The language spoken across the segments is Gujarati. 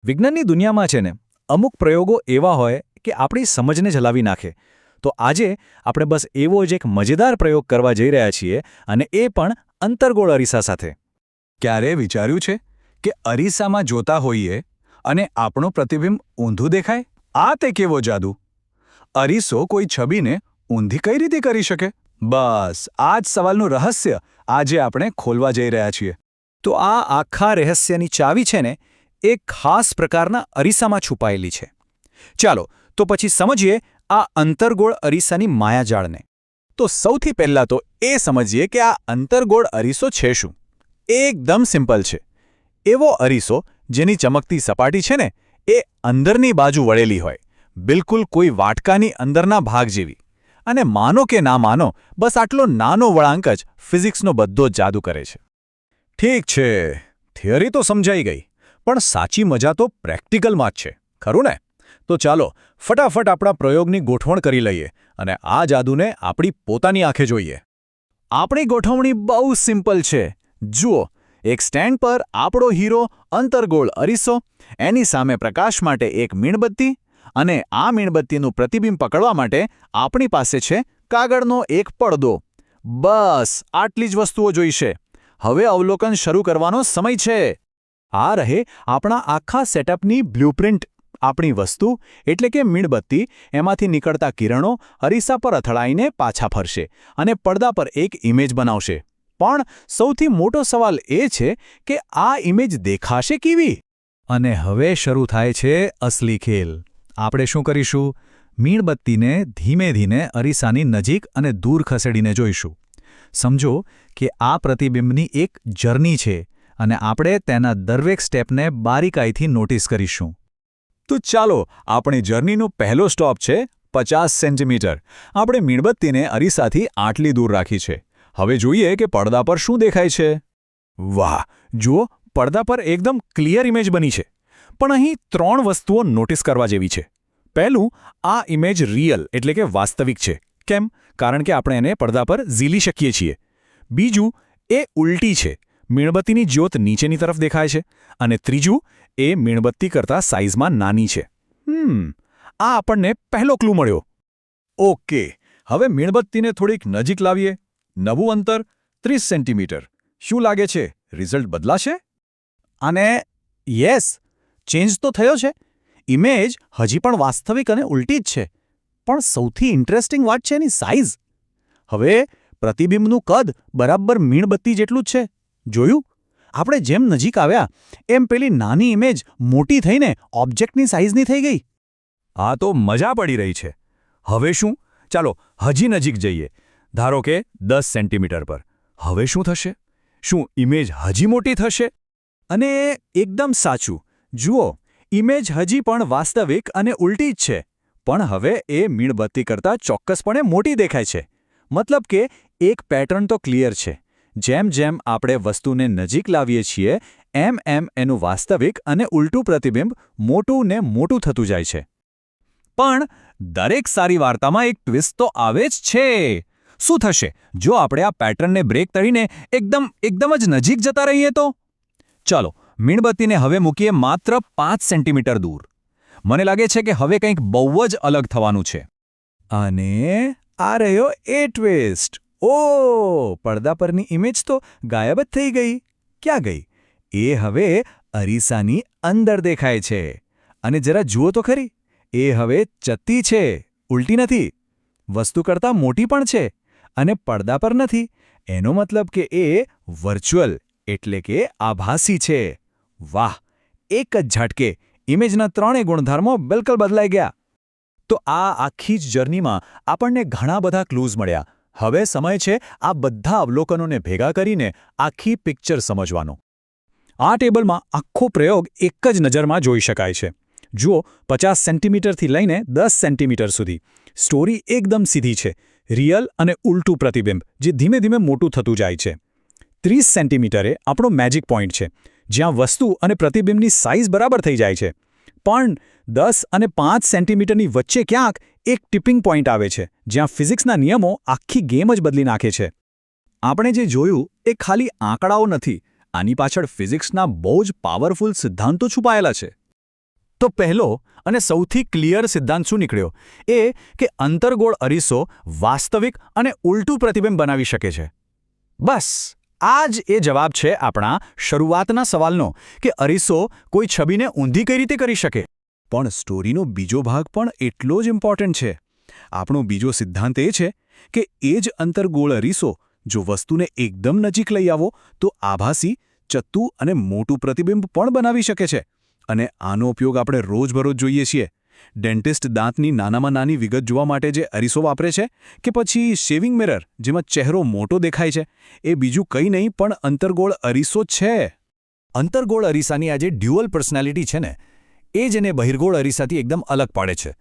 વિજ્ઞાનની દુનિયામાં છે ને અમુક પ્રયોગો એવા હોય કે આપણી સમજને જલાવી નાખે. તો આજે આપણે બસ એવો જ એક મજેદાર પ્રયોગ કરવા જઈ રહ્યા છીએ, અને એ પણ અંતર્ગોળ અરીસા સાથે. ક્યારે વિચાર્યું છે કે અરીસામાં જોતા હોઈએ અને આપણું પ્રતિબિંબ ઊંધું દેખાય? આ તે કેવો જાદુ! અરીસો કોઈ છબીને ઊંધી કઈ રીતે કરી શકે? બસ આ જ સવાલનું રહસ્ય આજે આપણે ખોલવા જઈ રહ્યા છીએ. તો આ આખા રહસ્યની ચાવી છે ને એક ખાસ પ્રકારના અરીસામાં છુપાયેલી છે. ચાલો તો પછી સમજીએ આ અંતર્ગોળ અરીસાની માયાજાળને. તો સૌથી પહેલાં તો એ સમજીએ કે આ અંતર્ગોળ અરીસો છે શું. એકદમ સિમ્પલ છે. એવો અરીસો જેની ચમકતી સપાટી છે ને એ અંદરની બાજુ વળેલી હોય, બિલકુલ કોઈ વાટકાની અંદરના ભાગ જેવી. અને માનો કે ના માનો, બસ આટલો નાનો વળાંક જ ફિઝિક્સનો બધો જ જાદુ કરે છે. ઠીક છે, થિયરી તો સમજાઈ ગઈ, પણ સાચી મજા તો પ્રેક્ટિકલમાં જ છે, ખરું ને? તો ચાલો ફટાફટ આપણા પ્રયોગની ગોઠવણ કરી લઈએ અને આ જાદુને આપણી પોતાની આંખે જોઈએ. આપણી ગોઠવણી બહુ સિમ્પલ છે. જુઓ, એક સ્ટેન્ડ પર આપણો હીરો અંતર્ગોળ અરીસો, એની સામે પ્રકાશ માટે એક મીણબત્તી, અને આ મીણબત્તીનું પ્રતિબિંબ પકડવા માટે આપણી પાસે છે કાગળનો એક પડદો. બસ આટલી જ વસ્તુઓ જોઈશે. હવે અવલોકન શરૂ કરવાનો સમય છે. આ રહે આપણા આખા સેટઅપની બ્લ્યુપ્રિન્ટ. આપણી વસ્તુ એટલે કે મીણબત્તી, એમાંથી નીકળતા કિરણો અરીસા પર અથડાઈને પાછા ફરશે અને પડદા પર એક ઇમેજ બનાવશે. પણ સૌથી મોટો સવાલ એ છે કે આ ઇમેજ દેખાશે કેવી? અને હવે શરૂ થાય છે અસલી ખેલ. આપણે શું કરીશું? મીણબત્તીને ધીમે ધીમે અરીસાની નજીક અને દૂર ખસેડીને જોઈશું. સમજો કે આ પ્રતિબિંબની એક જર્ની છે અને આપણે તેના દરેક સ્ટેપને બારીકાઈથી નોટિસ કરીશું. તો ચાલો, આપણી જર્નીનો પહેલો સ્ટોપ છે 50 સેન્ટીમીટર. આપણે મીણબત્તીને અરીસાથી આટલી દૂર રાખી છે. હવે જોઈએ કે પડદા પર શું દેખાય છે. વાહ, જુઓ, પડદા પર એકદમ ક્લિયર ઇમેજ બની છે. પણ અહીં 3 વસ્તુઓ નોટિસ કરવા જેવી છે. પહેલું, આ ઇમેજ રિયલ એટલે કે વાસ્તવિક છે. કેમ? કારણ કે આપણે એને પડદા પર ઝીલી શકીએ છીએ. બીજું, એ ઉલટી છે. મીણબત્તીની જ્યોત નીચેની તરફ દેખાય છે. અને ત્રીજું, એ મીણબત્તી કરતાં સાઇઝમાં નાની છે. આ આપણને પહેલો ક્લુ મળ્યો. ઓકે, હવે મીણબત્તીને થોડીક નજીક લાવીએ. નવું અંતર 30 સેન્ટીમીટર. શું લાગે છે, રિઝલ્ટ બદલાશે? અને યસ, ચેન્જ તો થયો છે. ઇમેજ હજી પણ વાસ્તવિક અને ઉલટી જ છે. પણ સૌથી ઇન્ટરેસ્ટિંગ વાત છે એની સાઇઝ. હવે પ્રતિબિંબનું કદ બરાબર મીણબત્તી જેટલું જ છે. જોયું? આપણે જેમ નજીક આવ્યા એમ પેલી નાની ઇમેજ મોટી થઈને ઓબ્જેક્ટની સાઇઝની થઈ ગઈ. આ તો મજા પડી રહી છે. હવે શું? ચાલો હજી નજીક જઈએ. ધારો કે 10 સેન્ટીમીટર પર. હવે શું થશે? શું ઇમેજ હજી મોટી થશે? અને એકદમ સાચું. જુઓ, ઇમેજ હજી પણ વાસ્તવિક અને ઉલટી જ છે. પણ હવે એ મીણબત્તી કરતાં ચોક્કસપણે મોટી દેખાય છે. મતલબ કે એક પેટર્ન તો ક્લિયર છે. જેમ જેમ આપણે વસ્તુને નજીક લાવીએ છીએ એમ એમ એનું વાસ્તવિક અને ઉલટું પ્રતિબિંબ મોટું ને મોટું થતું જાય છે. પણ દરેક સારી વાર્તામાં એક ટ્વિસ્ટ તો આવે જ છે. શું થશે જો આપણે આ પેટર્નને બ્રેક કરીને એકદમ જ નજીક જતા રહીએ તો? ચાલો, મીણબત્તીને હવે મૂકીએ માત્ર 5 સેન્ટીમીટર દૂર. મને લાગે છે કે હવે કંઈક બહુ જ અલગ થવાનું છે. અને આ રહ્યો એ ટ્વિસ્ટ. ઓહ, પડદા પરની ઇમેજ તો ગાયબ જ થઈ ગઈ. ક્યાં ગઈ? એ હવે અરીસાની અંદર દેખાય છે. અને જરા જુઓ તો ખરી, એ હવે ચત્તી છે, ઉલટી નથી. વસ્તુ કરતાં મોટી પણ છે અને પડદા પર નથી. એનો મતલબ કે એ વર્ચ્યુઅલ એટલે કે આભાસી છે. વાહ, એક જ ઝાટકે ઇમેજના 3 ગુણધર્મો બિલકુલ બદલાઈ ગયા. તો આ આખી જ જર્નીમાં આપણને ઘણા બધા ક્લૂઝ મળ્યા. હવે સમય છે આ બધા અવલોકનોને ભેગા કરીને આખી પિક્ચર સમજવાનો. આ ટેબલમાં આખો પ્રયોગ એક જ નજરમાં જોઈ શકાય છે. જુઓ, 50 સેન્ટીમીટરથી લઈને 10 સેન્ટીમીટર સુધી. સ્ટોરી એકદમ સીધી છે. રિયલ અને ઉલટું પ્રતિબિંબ જે ધીમે ધીમે મોટું થતું જાય છે. 30 સેન્ટીમીટરે આપણો મેજિક પોઈન્ટ છે, જ્યાં વસ્તુ અને પ્રતિબિંબની સાઇઝ બરાબર થઈ જાય છે. પણ 10 અને 5 સેન્ટીમીટરની વચ્ચે ક્યાંક એક ટિપિંગ પોઈન્ટ આવે છે, જ્યાં ફિઝિક્સના નિયમો આખી ગેમ જ બદલી નાખે છે. આપણે જે જોયું એ ખાલી આંકડાઓ નથી. આની પાછળ ફિઝિક્સના બહુ જ પાવરફુલ સિદ્ધાંતો છુપાયેલા છે. તો પહેલો અને સૌથી ક્લિયર સિદ્ધાંત શું નીકળ્યો એ કે અંતર્ગોળ અરીસો વાસ્તવિક અને ઉલટું પ્રતિબિંબ બનાવી શકે છે. બસ આ જ એ જવાબ છે આપણા શરૂઆતના સવાલનો કે અરીસો કોઈ છબીને ઊંધી કઈ રીતે કરી શકે. પણ સ્ટોરીનો બીજો ભાગ પણ એટલો જ ઇમ્પોર્ટન્ટ છે. આપણો બીજો સિદ્ધાંત એ છે કે એ જ અંતર્ગોળ અરીસો જો વસ્તુને એકદમ નજીક લઈ આવો તો આભાસી, ચત્તુ અને મોટું પ્રતિબિંબ પણ બનાવી શકે છે. અને આનો ઉપયોગ આપણે રોજબરોજ જોઈએ છીએ. ડેન્ટિસ્ટ દાંતની નાનામાં નાની વિગત જોવા માટે જે અરીસો વાપરે છે કે પછી શેવિંગ મિરર જેમાં ચહેરો મોટો દેખાય છે, એ બીજું કંઈ નહીં પણ અંતર્ગોળ અરીસો છે. અંતર્ગોળ અરીસાની આ જે ડ્યુઅલ પર્સનાલિટી છે ને એ જ એને બહિર્ગોળ અરીસાથી એકદમ અલગ પાડે છે.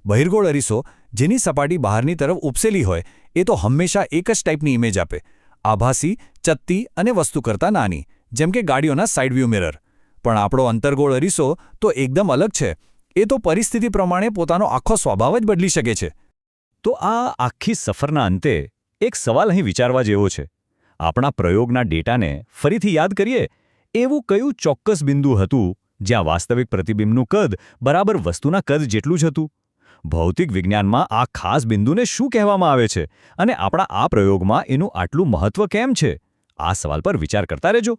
બહિર્ગોળ અરીસો જેની સપાટી બહારની તરફ ઉપસેલી હોય એ તો હંમેશા એક જ ટાઈપની ઇમેજ આપે, આભાસી, ચત્તી અને વસ્તુ કરતાં નાની, જેમ કે ગાડીઓના સાઇડ વ્યૂ મિરર. પણ આપણો અંતર્ગોળ અરીસો તો એકદમ અલગ છે. એ તો પરિસ્થિતિ પ્રમાણે પોતાનો આખો સ્વભાવ જ બદલી શકે છે. તો આ આખી સફરના અંતે એક સવાલ અહીં વિચારવા જેવો છે. આપણા પ્રયોગના ડેટાને ફરીથી યાદ કરીએ. એવું કયું ચોક્કસ બિંદુ હતું જ્યાં વાસ્તવિક પ્રતિબિંબનું કદ બરાબર વસ્તુના કદ જેટલું જ હતું? ભૌતિક વિજ્ઞાનમાં આ ખાસ બિંદુને શું કહેવામાં આવે છે અને આપણા આ પ્રયોગમાં એનું આટલું મહત્વ કેમ છે? આ સવાલ પર વિચાર કરતા રહેજો.